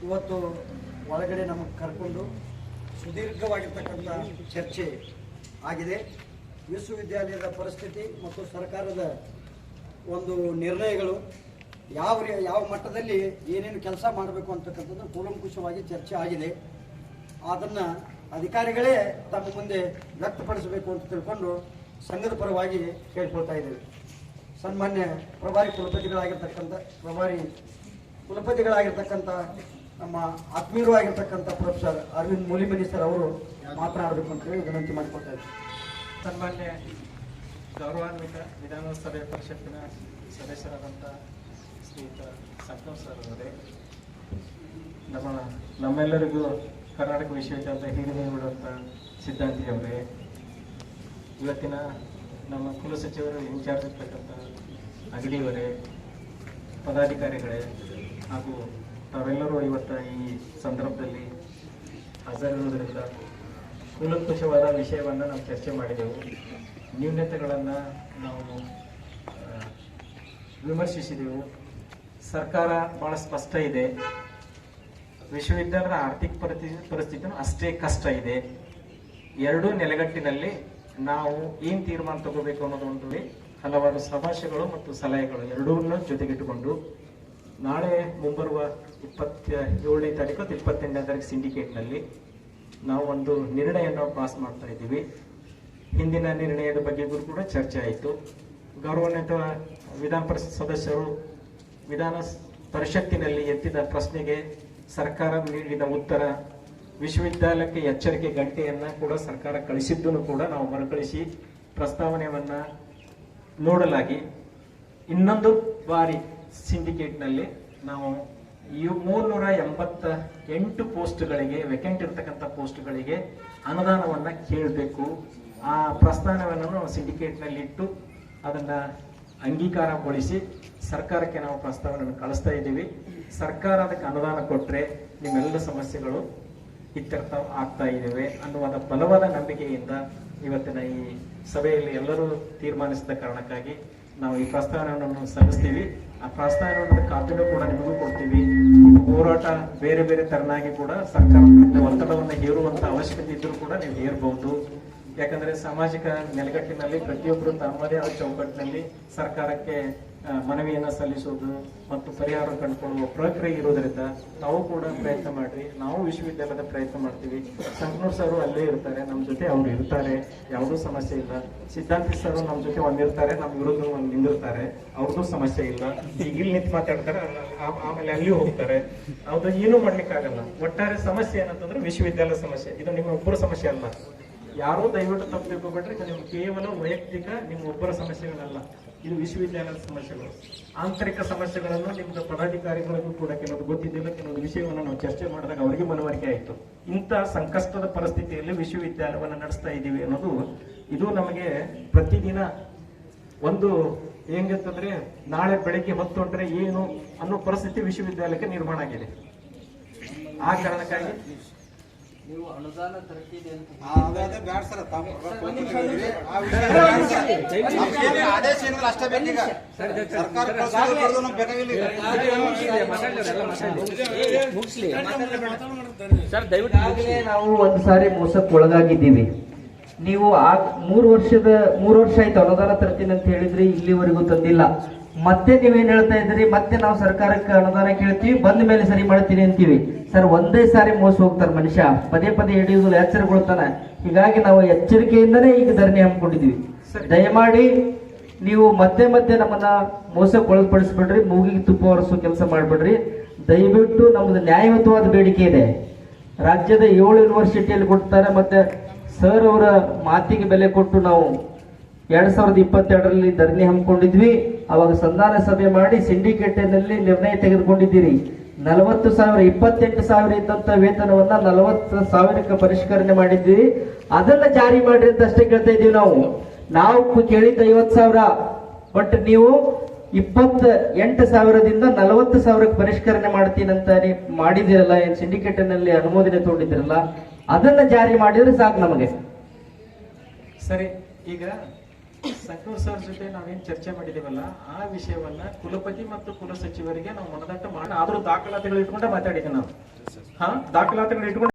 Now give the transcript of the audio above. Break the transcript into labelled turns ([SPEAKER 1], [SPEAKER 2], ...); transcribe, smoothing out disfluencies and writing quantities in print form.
[SPEAKER 1] ಇವತ್ತು ಒಳಗಡೆ ನಮಗೆ ಕರ್ಕೊಂಡು ಸುದೀರ್ಘವಾಗಿರ್ತಕ್ಕಂಥ ಚರ್ಚೆ ಆಗಿದೆ. ವಿಶ್ವವಿದ್ಯಾಲಯದ ಪರಿಸ್ಥಿತಿ ಮತ್ತು ಸರ್ಕಾರದ ಒಂದು ನಿರ್ಣಯಗಳು ಯಾವ ಮಟ್ಟದಲ್ಲಿ ಏನೇನು ಕೆಲಸ ಮಾಡಬೇಕು ಅಂತಕ್ಕಂಥದ್ದು ಕೂಲಂಕುಷವಾಗಿ ಚರ್ಚೆ ಆಗಿದೆ. ಅದನ್ನು ಅಧಿಕಾರಿಗಳೇ ತಮ್ಮ ಮುಂದೆ ವ್ಯಕ್ತಪಡಿಸಬೇಕು ಅಂತ ತಿಳ್ಕೊಂಡು ಸಂಘದ ಪರವಾಗಿ ಕೇಳ್ಕೊಳ್ತಾ ಇದ್ದೇವೆ. ಸನ್ಮಾನ್ಯ ಪ್ರಭಾರಿ ಕುಲಪತಿಗಳಾಗಿರ್ತಕ್ಕಂಥ ನಮ್ಮ ಆತ್ಮೀಯರು ಆಗಿರ್ತಕ್ಕಂಥ ಪ್ರೊಫೆಸರ್ ಅರವಿಂದ್ ಮೂಲಿಮನಿ ಸರ್ ಅವರು ಮಾತನಾಡಬೇಕು ಅಂತೇಳಿ ವಿನಂತಿ ಮಾಡಿಕೊಳ್ತಾ ಇದ್ದಾರೆ.
[SPEAKER 2] ಸನ್ಮಾನ್ಯ ಗೌರವಾನ್ವಿತ ವಿಧಾನಸಭೆ ಪರಿಷತ್ತಿನ ಸದಸ್ಯರಾದಂಥ ಶ್ರೀಯುತ ಸಂತೋಷ್ ಸರ್ ಅವರೇ, ನಮ್ಮೆಲ್ಲರಿಗೂ ಕರ್ನಾಟಕ ವಿಶ್ವವಿದ್ಯಾಲಯದ ಹಿರಿಮೆ ಬಿಡುವಂಥ ಸಿದ್ಧಾಂತಿ ಅವರೇ, ಇವತ್ತಿನ ನಮ್ಮ ಕುಲಸಚಿವರು ಇನ್ಚಾರ್ಜ್ ಇರ್ತಕ್ಕಂಥ ಅಗಡಿಯವರೇ, ಪದಾಧಿಕಾರಿಗಳೇ ಹಾಗೂ ತಾವೆಲ್ಲರೂ ಇವತ್ತು ಈ ಸಂದರ್ಭದಲ್ಲಿ ಹಾಜರಿರುವುದರಿಂದ ಕೂಲಂಕುಷವಾದ ವಿಷಯವನ್ನು ನಾವು ಚರ್ಚೆ ಮಾಡಿದೆವು. ನ್ಯೂನತೆಗಳನ್ನು ನಾವು ವಿಮರ್ಶಿಸಿದೆವು. ಸರ್ಕಾರ ಭಾಳ ಸ್ಪಷ್ಟ ಇದೆ, ವಿಶ್ವವಿದ್ಯಾಲಯದ ಆರ್ಥಿಕ ಪರಿಸ್ಥಿತಿನೂ ಅಷ್ಟೇ ಕಷ್ಟ ಇದೆ. ಎರಡೂ ನೆಲೆಗಟ್ಟಿನಲ್ಲಿ ನಾವು ಏನು ತೀರ್ಮಾನ ತಗೋಬೇಕು ಅನ್ನೋದೊಂದು ಹಲವಾರು ಸಮಸ್ಯೆಗಳು ಮತ್ತು ಸಲಹೆಗಳು ಎರಡೂನ್ನ ಜೊತೆಗಿಟ್ಟುಕೊಂಡು ನಾಳೆ ಮುಂಬರುವ 27ನೇ ತಾರೀಕು ಮತ್ತು 28ನೇ ತಾರೀಕು ಸಿಂಡಿಕೇಟ್ನಲ್ಲಿ ನಾವು ಒಂದು ನಿರ್ಣಯವನ್ನು ಪಾಸ್ ಮಾಡ್ತಾ ಇದ್ದೀವಿ. ಹಿಂದಿನ ನಿರ್ಣಯದ ಬಗ್ಗೆಗೂ ಕೂಡ ಚರ್ಚೆ ಆಯಿತು. ಗೌರವಾನ್ವಿತ ವಿಧಾನ ಪರಿಷತ್ ಸದಸ್ಯರು ವಿಧಾನ ಪರಿಷತ್ತಿನಲ್ಲಿ ಎತ್ತಿದ ಪ್ರಶ್ನೆಗೆ ಸರ್ಕಾರ ನೀಡಿದ ಉತ್ತರ, ವಿಶ್ವವಿದ್ಯಾಲಯಕ್ಕೆ ಎಚ್ಚರಿಕೆ ಗಂಟೆಯನ್ನು ಕೂಡ ಸರ್ಕಾರ ಕಳಿಸಿದ್ದನ್ನು ಕೂಡ ನಾವು ಮರುಕಳಿಸಿ ಪ್ರಸ್ತಾವನೆಯನ್ನು ನೋಡಲಾಗಿ ಇನ್ನೊಂದು ಬಾರಿ ಸಿಂಡಿಕೇಟ್ನಲ್ಲಿ ನಾವು 388 ಪೋಸ್ಟ್ಗಳಿಗೆ, ವೇಕೆಂಟ್ ಇರ್ತಕ್ಕಂಥ ಪೋಸ್ಟ್ಗಳಿಗೆ ಅನುದಾನವನ್ನು ಕೇಳಬೇಕು. ಆ ಪ್ರಸ್ತಾವನೆಯನ್ನು ನಾವು ಸಿಂಡಿಕೇಟ್ನಲ್ಲಿ ಇಟ್ಟು ಅದನ್ನು ಅಂಗೀಕಾರಗೊಳಿಸಿ ಸರ್ಕಾರಕ್ಕೆ ನಾವು ಪ್ರಸ್ತಾವನೆಯನ್ನು ಕಳಿಸ್ತಾ ಇದ್ದೀವಿ. ಸರ್ಕಾರ ಅದಕ್ಕೆ ಅನುದಾನ ಕೊಟ್ಟರೆ ನಿಮ್ಮೆಲ್ಲ ಸಮಸ್ಯೆಗಳು ಇತ್ಯರ್ಥ ಆಗ್ತಾ ಇದ್ದೇವೆ ಅನ್ನುವ ಬಲವಾದ ನಂಬಿಕೆಯಿಂದ ಇವತ್ತಿನ ಈ ಸಭೆಯಲ್ಲಿ ಎಲ್ಲರೂ ತೀರ್ಮಾನಿಸಿದ ಕಾರಣಕ್ಕಾಗಿ ನಾವು ಈ ಪ್ರಸ್ತಾವನೆಯನ್ನು ಸಲ್ಲಿಸ್ತೀವಿ. ಆ ಪ್ರಸ್ತಾವನೆಯನ್ನು ಕಾಪಿನೂ ಕೂಡ ನಿಮಗೂ ಕೊಡ್ತೀವಿ. ಹೋರಾಟ ಬೇರೆ ಬೇರೆ ತರನಾಗಿ ಕೂಡ ಸರ್ಕಾರದ ಒತ್ತಡವನ್ನು ಹೇರುವಂತ ಅವಶ್ಯಕತೆ ಇದ್ರೂ ಕೂಡ ನೀವು ಹೇರಬಹುದು. ಯಾಕಂದ್ರೆ ಸಾಮಾಜಿಕ ನೆಲೆಗಟ್ಟಿನಲ್ಲಿ ಪ್ರತಿಯೊಬ್ಬರು ತಮ್ಮದೇ ಆದ ಚೌಕಟ್ಟಿನಲ್ಲಿ ಸರ್ಕಾರಕ್ಕೆ ಮನವಿಯನ್ನು ಸಲ್ಲಿಸುವುದು ಮತ್ತು ಪರಿಹಾರ ಕಂಡುಕೊಳ್ಳುವ ಪ್ರಕ್ರಿಯೆ ಇರೋದ್ರಿಂದ ನಾವು ಕೂಡ ಪ್ರಯತ್ನ ಮಾಡ್ರಿ. ನಾವು ವಿಶ್ವವಿದ್ಯಾಲಯದ ಪ್ರಯತ್ನ ಮಾಡ್ತೀವಿ. ಸಂಕನೂರ್ ಸರ್ ಅಲ್ಲೇ ಇರ್ತಾರೆ, ನಮ್ಮ ಜೊತೆ ಅವ್ರು ಇರ್ತಾರೆ, ಯಾವುದೂ ಸಮಸ್ಯೆ ಇಲ್ಲ. ಸಿದ್ಧಾಂತಿ ಸರ್ ನಮ್ಮ ಜೊತೆ ಒಂದಿರ್ತಾರೆ, ನಮ್ಮ ವಿರುದ್ಧ ಒಂದು ನಿಂದಿರ್ತಾರೆ, ಅವ್ರದ್ದು ಸಮಸ್ಯೆ ಇಲ್ಲ. ಈಗ ಇಲ್ಲಿ ನಿಂತು ಮಾತಾಡ್ತಾರೆ, ಆಮೇಲೆ ಅಲ್ಲಿ ಹೋಗ್ತಾರೆ, ಅವ್ರದ್ದು ಏನೂ ಮಾಡ್ಲಿಕ್ಕಾಗಲ್ಲ. ಒಟ್ಟಾರೆ ಸಮಸ್ಯೆ ಏನಂತಂದ್ರೆ ವಿಶ್ವವಿದ್ಯಾಲಯ ಸಮಸ್ಯೆ, ಇದು ನಿಮ್ಮ ಒಬ್ಬರ ಸಮಸ್ಯೆ ಅಲ್ಲ. ಯಾರೂ ದಯವಿಟ್ಟು ತಪ್ಪು ತಿಳ್ಕೊಬೇಡ್ರಿ, ಇದು ನಿಮ್ಮ ಕೇವಲ ವೈಯಕ್ತಿಕ ನಿಮ್ಮ ಒಬ್ಬರ ಸಮಸ್ಯೆಗಳಲ್ಲ, ಇದು ವಿಶ್ವವಿದ್ಯಾಲಯದ ಸಮಸ್ಯೆಗಳು. ಆಂತರಿಕ ಸಮಸ್ಯೆಗಳನ್ನು ನಿಮ್ದು ಪದಾಧಿಕಾರಿಗಳಿಗೂ ಕೂಡ ಕೆಲವು ಗೊತ್ತಿದ್ದಿಲ್ಲ, ಕೆಲವೊಂದು ವಿಷಯವನ್ನು ನಾವು ಚರ್ಚೆ ಮಾಡಿದಾಗ ಅವರಿಗೆ ಮನವರಿಕೆ ಆಯಿತು. ಇಂಥ ಸಂಕಷ್ಟದ ಪರಿಸ್ಥಿತಿಯಲ್ಲಿ ವಿಶ್ವವಿದ್ಯಾಲಯವನ್ನು ನಡೆಸ್ತಾ ಇದ್ದೀವಿ ಅನ್ನೋದು ಇದು ನಮಗೆ ಪ್ರತಿದಿನ ಒಂದು ಹೆಂಗಂತಂದ್ರೆ ನಾಳೆ ಬೆಳಗ್ಗೆ ಹೊತ್ತೊಂಡ್ರೆ ಏನು ಅನ್ನೋ ಪರಿಸ್ಥಿತಿ ವಿಶ್ವವಿದ್ಯಾಲಯಕ್ಕೆ ನಿರ್ಮಾಣ ಆಗಿದೆ. ಆ ಕಾರಣಕ್ಕಾಗಿ
[SPEAKER 3] ನೀವು ಅನುದಾನ ತರ್ತೀರಿ ಅಂತ
[SPEAKER 4] ನಾವು ಒಂದು ಸಾರಿ ಮೋಸಕ್ಕೆ ಒಳಗಾಗಿದ್ದೀವಿ. ನೀವು 3 ವರ್ಷ ಆಯ್ತು ಅನುದಾನ ತರ್ತೀನಿ ಅಂತ ಹೇಳಿದ್ರಿ, ಇಲ್ಲಿವರೆಗೂ ತಂದಿಲ್ಲ. ಮತ್ತೆ ನೀವೇನ್ ಹೇಳ್ತಾ ಇದ್ರಿ, ಮತ್ತೆ ನಾವು ಸರ್ಕಾರಕ್ಕೆ ಅನುದಾನ ಕೇಳ್ತೀವಿ, ಬಂದ ಮೇಲೆ ಸರಿ ಮಾಡ್ತೀನಿ ಅಂತೀವಿ. ಸರ್, ಒಂದೇ ಸಾರಿ ಮೋಸ ಹೋಗ್ತಾರೆ ಮನುಷ್ಯ, ಪದೇ ಪದೇ ಹಿಡಿಯುವುದು ಎಚ್ಚರಗೊಳ್ತಾನೆ. ಹೀಗಾಗಿ ನಾವು ಎಚ್ಚರಿಕೆಯಿಂದನೇ ಈಗ ಧರಣಿ ಹಮ್ಮಿಕೊಂಡಿದ್ವಿ. ದಯಮಾಡಿ ನೀವು ಮತ್ತೆ ಮತ್ತೆ ನಮ್ಮನ್ನ ಮೋಸಕ್ಕೆ ಒಳಪಡಿಸ್ಬಿಡ್ರಿ, ಮೂಗಿಗೆ ತುಪ್ಪ ಹೊರಿಸೋ ಕೆಲಸ ಮಾಡ್ಬಿಡ್ರಿ. ದಯವಿಟ್ಟು ನಮ್ದು ನ್ಯಾಯಯುತವಾದ ಬೇಡಿಕೆ ಇದೆ. ರಾಜ್ಯದ 7 ಯೂನಿವರ್ಸಿಟಿಯಲ್ಲಿ ಕೊಡ್ತಾರೆ, ಮತ್ತೆ ಸರ್ ಅವರ ಮಾತಿಗೆ ಬೆಲೆ ಕೊಟ್ಟು ನಾವು 2022ರಲ್ಲಿ ಧರಣಿ ಹಮ್ಮಿಕೊಂಡಿದ್ವಿ. ಅವಾಗ ಸಂಧಾನ ಸಭೆ ಮಾಡಿ ಸಿಂಡಿಕೇಟ್ನಲ್ಲಿ ನಿರ್ಣಯ ತೆಗೆದುಕೊಂಡಿದ್ದೀರಿ. 40,000 28,000 ಇದ್ದಂತ ವೇತನವನ್ನ 40,000ಕ್ಕೆ ಪರಿಷ್ಕರಣೆ ಮಾಡಿದ್ವಿ. ಅದನ್ನ ಜಾರಿ ಮಾಡ್ರಿ ಅಂತ ಅಷ್ಟೇ ಕೇಳ್ತಾ ಇದೀವಿ. ನಾವು ಕೇಳಿದ್ದ 50,000, ಬಟ್ ನೀವು 28,000ದಿಂದ 40,000ಕ್ಕೆ ಪರಿಷ್ಕರಣೆ ಮಾಡ್ತೀನಂತ ಮಾಡಿದಿರಲ್ಲ, ಏನ್ ಸಿಂಡಿಕೇಟ್ನಲ್ಲಿ ಅನುಮೋದನೆ ತಗೊಂಡಿದ್ರಲ್ಲ, ಅದನ್ನ ಜಾರಿ ಮಾಡಿದ್ರೆ ಸಾಕು ನಮಗೆ.
[SPEAKER 2] ಸರಿ. ಈಗ ಸಂಕನೂರ್ ಸರ್ ಜೊತೆ ನಾವೇನ್ ಚರ್ಚೆ ಮಾಡಿದೀವಲ್ಲ ಆ ವಿಷಯವನ್ನ ಕುಲಪತಿ ಮತ್ತು ಕುಲಸಚಿವರಿಗೆ ನಾವು ಮನದಟ್ಟು ಮಾಡಿ ಆದ್ರೂ ದಾಖಲಾತಿಗಳು ಇಟ್ಕೊಂಡೆ ಮಾತಾಡಿದ್ವಿ ನಾವು. ದಾಖಲಾತಿಗಳು ಇಟ್ಕೊಂಡು